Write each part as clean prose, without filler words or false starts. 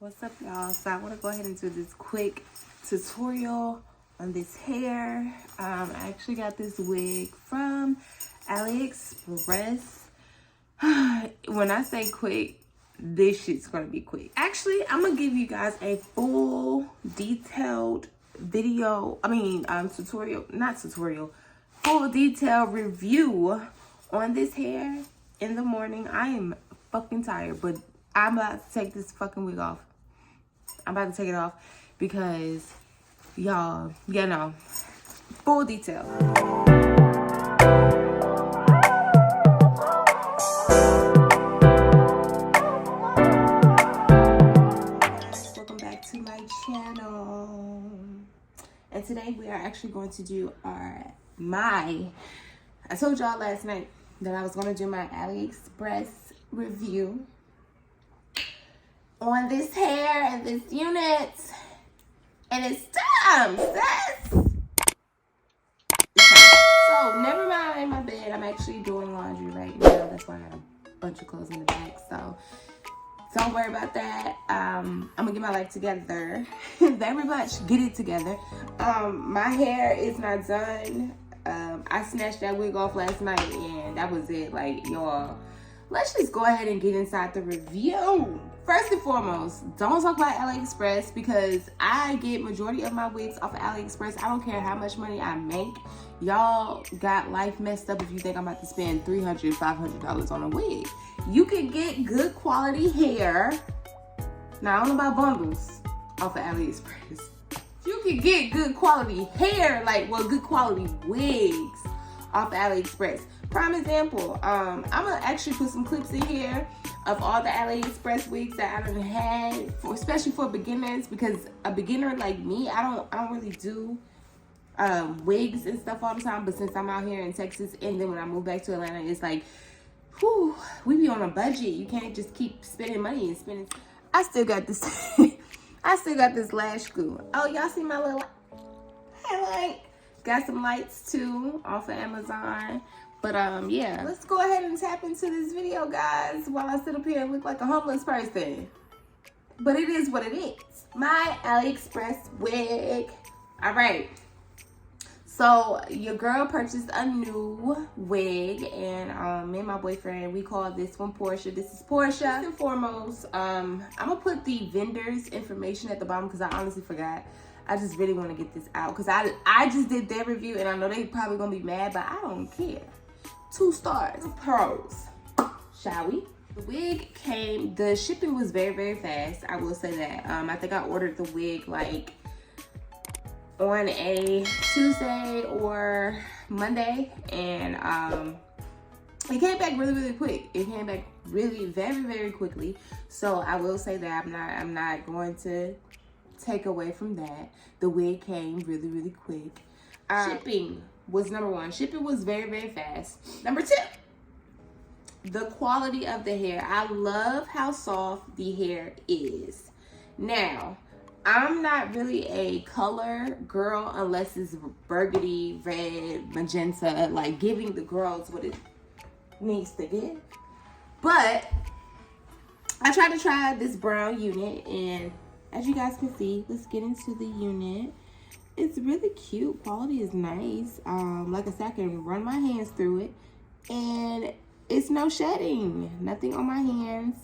What's up, y'all? So I want to go ahead and do this quick tutorial on this hair. I actually got this wig from AliExpress. When I say quick, this shit's gonna be quick. Actually, I'm gonna give you guys a full detailed video, full detailed review on this hair in the morning. I am fucking tired, but I'm about to take this fucking wig off. I'm about to take it off because y'all, you know, full detail. Welcome back to my channel. And today we are actually going to do I told y'all last night that I was going to do my AliExpress review on this hair and this unit, and it's time, sis. So never mind my bed. I'm actually doing laundry right now. That's why I have a bunch of clothes in the back. So don't worry about that. I'm gonna get my life together. Very much get it together. My hair is not done. I snatched that wig off last night, and that was it. Like, y'all, let's just go ahead and get inside the review. First and foremost, don't talk about AliExpress because I get majority of my wigs off of AliExpress. I don't care how much money I make. Y'all got life messed up if you think I'm about to spend $300, $500 on a wig. You can get good quality hair. Now, I don't know about bundles off of AliExpress. You can get good quality hair, good quality wigs off of AliExpress. Prime example, I'm gonna actually put some clips in here of all the AliExpress wigs that I done had, especially for beginners, because a beginner like me, I don't really do wigs and stuff all the time. But since I'm out here in Texas, and then when I move back to Atlanta, it's like, whew, we be on a budget. You can't just keep spending money and spending. I still got this. I still got this lash glue. Oh, y'all see my little highlight? Got some lights too off of Amazon. But yeah, let's go ahead and tap into this video, guys, while I sit up here and look like a homeless person. But it is what it is. My AliExpress wig. All right. So your girl purchased a new wig, and me and my boyfriend, we call this one Portia. This is Portia. First and foremost, I'm gonna put the vendor's information at the bottom because I honestly forgot. I just really want to get this out because I just did their review, and I know they probably gonna be mad, but I don't care. 2 stars. Pros. Shall we? The wig came, the shipping was very, very fast. I will say that. I think I ordered the wig like on a Tuesday or Monday, and it came back really, really quick. It came back really very, very quickly. So I will say that I'm not going to take away from that. The wig came really, really quick. Shipping was number 1. Shipping was very, very fast. Number 2, the quality of the hair. I love how soft the hair is. Now, I'm not really a color girl unless it's burgundy, red, magenta, like giving the girls what it needs to give. But I tried to try this brown unit, and as you guys can see, let's get into the unit. It's really cute. Quality is nice. Like I said, I can run my hands through it, and it's no shedding. Nothing on my hands.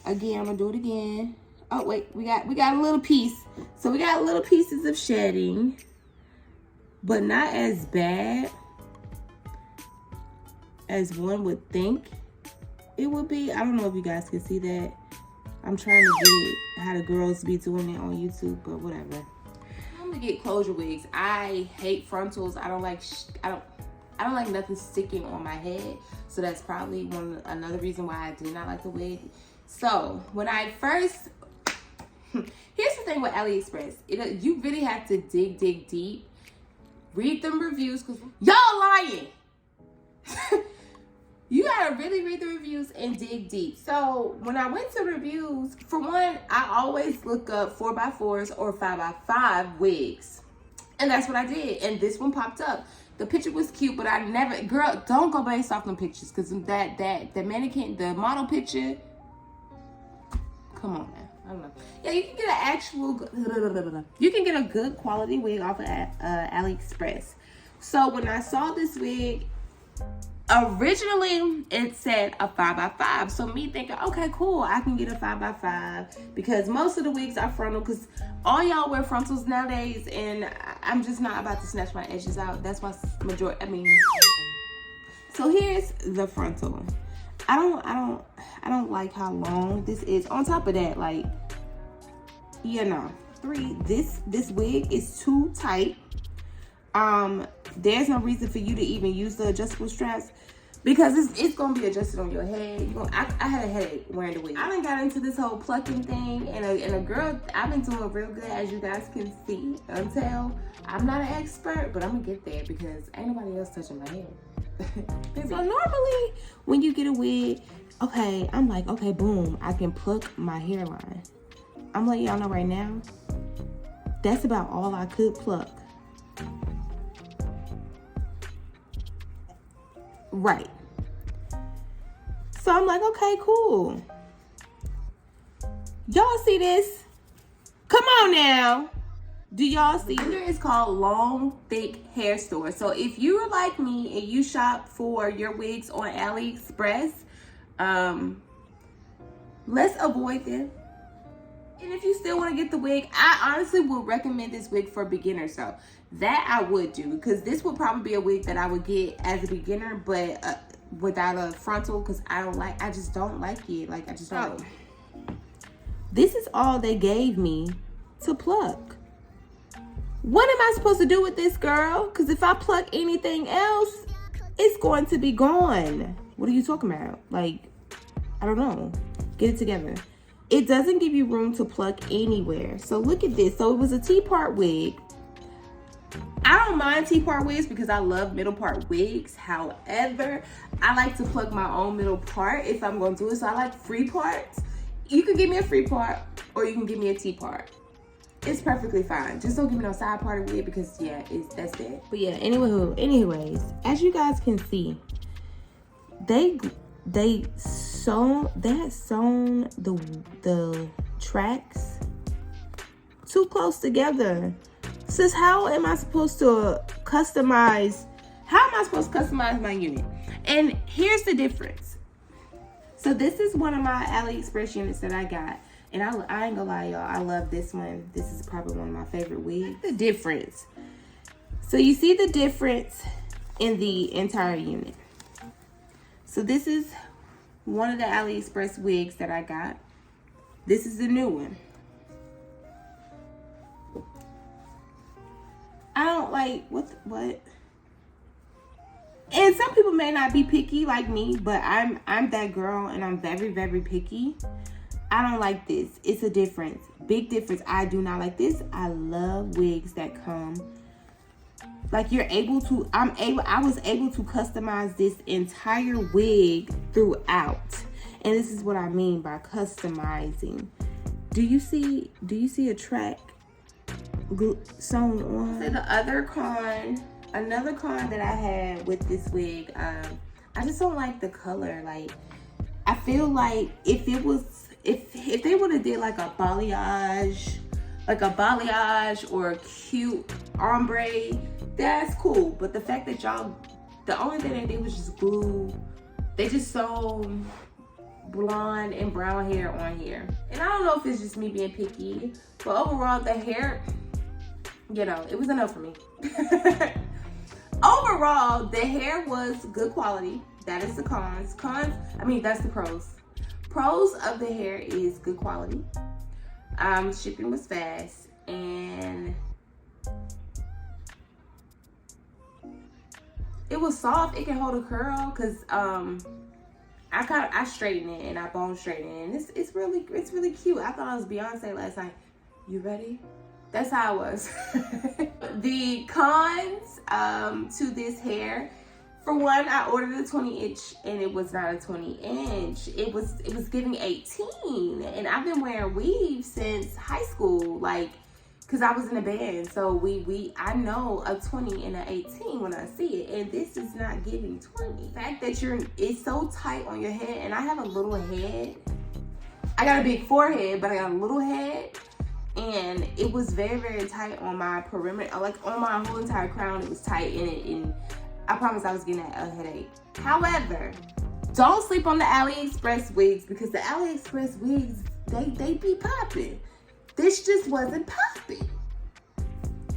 Again, I'm gonna do it again. Oh wait, we got a little piece. So we got little pieces of shedding, but not as bad as one would think it would be. I don't know if you guys can see that. I'm trying to get it how the girls be doing it on YouTube, but whatever. I'm gonna get closure wigs. I hate frontals. I don't like nothing sticking on my head. So that's probably another reason why I did not like the wig. So when I first, here's the thing with AliExpress. You really have to dig deep. Read them reviews, because y'all lying. You gotta really read the reviews and dig deep. So when I went to reviews, for one, I always look up 4x4s or 5x5 wigs. And that's what I did. And this one popped up. The picture was cute, but I never, girl, don't go based off them pictures, because the mannequin, the model picture, come on now. I don't know. Yeah, you can get an actual, you can get a good quality wig off of AliExpress. So when I saw this wig, originally it said a 5x5. So me thinking, okay, cool, I can get a 5x5 because most of the wigs are frontal, because all y'all wear frontals nowadays, and I'm just not about to snatch my edges out. That's why so here's the frontal. I don't like how long this is. On top of that, like, you know, this wig is too tight. There's no reason for you to even use the adjustable straps because it's gonna be adjusted on your head. I had a headache wearing the wig. I done got into this whole plucking thing, and a girl, I've been doing real good, as you guys can see. Until I'm not an expert, but I'm gonna get there because ain't nobody else touching my hair. So normally when you get a wig, okay, I'm like, okay, boom, I can pluck my hairline. I'm letting y'all know right now, that's about all I could pluck. Right. So I'm like, okay, cool. Y'all see this? Come on now. Do y'all see? It's called Longthick Hair Store. So if you are like me and you shop for your wigs on AliExpress, let's avoid them. And if you still want to get the wig, I honestly would recommend this wig for beginners. So that I would do, because this would probably be a wig that I would get as a beginner, but without a frontal, because I just don't like it. Like, I just don't. This is all they gave me to pluck. What am I supposed to do with this, girl? Because if I pluck anything else, it's going to be gone. What are you talking about? Like, I don't know. Get it together. It doesn't give you room to pluck anywhere. So look at this. So it was a T-part wig. I don't mind T-part wigs because I love middle part wigs. However, I like to pluck my own middle part if I'm going to do it. So I like free parts. You can give me a free part or you can give me a T-part. It's perfectly fine. Just don't give me no side part of it because, yeah, that's it. But yeah, anyways, as you guys can see, they had sewn the tracks too close together. Sis, how am I supposed to customize? How am I supposed to customize my unit? And here's the difference. So this is one of my AliExpress units that I got. And I ain't gonna lie, y'all, I love this one. This is probably one of my favorite wigs. The difference. So you see the difference in the entire unit. So this is one of the AliExpress wigs that I got. This is the new one. I don't like, what? And some people may not be picky like me, but I'm that girl and I'm very, very picky. I don't like this. It's a difference. Big difference. I do not like this. I love wigs that come. Like I was able to customize this entire wig throughout. And this is what I mean by customizing. Do you see a track sewn on? So another con that I had with this wig, I just don't like the color. Like, I feel like if they would have did like a balayage or a cute ombre, that's cool. But the fact that the only thing they did was just glue. They just sewed blonde and brown hair on here. And I don't know if it's just me being picky, but overall the hair, it was enough for me. Overall, the hair was good quality. That is the cons. That's the pros. Pros of the hair is good quality. Shipping was fast, and it was soft. It can hold a curl because I straighten it and I bone straighten it, and it's really cute. I thought I was Beyonce last night. You ready? That's how I was. The cons to this hair. For one, I ordered a 20-inch and it was not a 20-inch. It was giving 18, and I've been wearing weaves since high school, like, cause I was in a band. So I know a 20 and an 18 when I see it, and this is not giving 20. The fact that it's so tight on your head, and I have a little head. I got a big forehead, but I got a little head. And it was very, very tight on my perimeter. Like on my whole entire crown, it was tight in it. And I promise I was getting a headache. However, don't sleep on the AliExpress wigs, because the AliExpress wigs, they be popping. This just wasn't popping.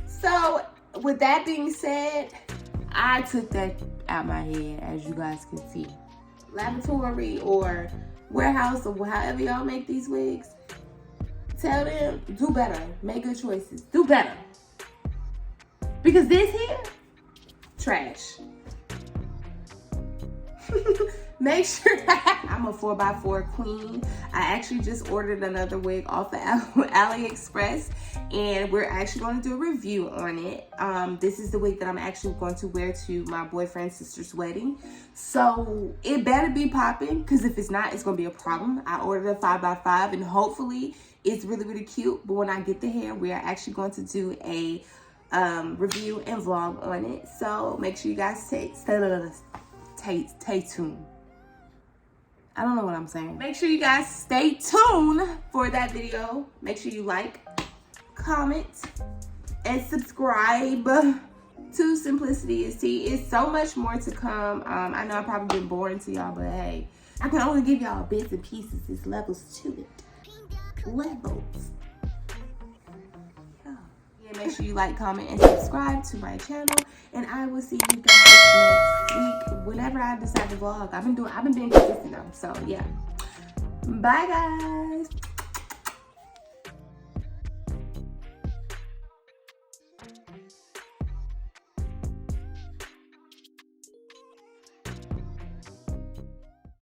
So with that being said, I took that out my head, as you guys can see. Laboratory or warehouse or however y'all make these wigs, tell them, do better. Make good choices. Do better. Because this here, trash. Make sure I'm a 4x4 queen. I actually just ordered another wig off of AliExpress, and we're actually going to do a review on it. This is the wig that I'm actually going to wear to my boyfriend's sister's wedding. So it better be popping, because if it's not, it's going to be a problem. I ordered a 5x5, and hopefully it's really, really cute. But when I get the hair, we are actually going to do a review and vlog on it. So make sure you guys stay tuned. I don't know what I'm saying. Make sure you guys stay tuned for that video. Make sure you like, comment, and subscribe to Simplicity is Tea. It's so much more to come. I know I've probably been boring to y'all, but hey, I can only give y'all bits and pieces. There's levels to it. Levels. Yeah, make sure you like, comment, and subscribe to my channel. And I will see you guys next week whenever I decide to vlog. I've been being consistent though. So yeah. Bye guys.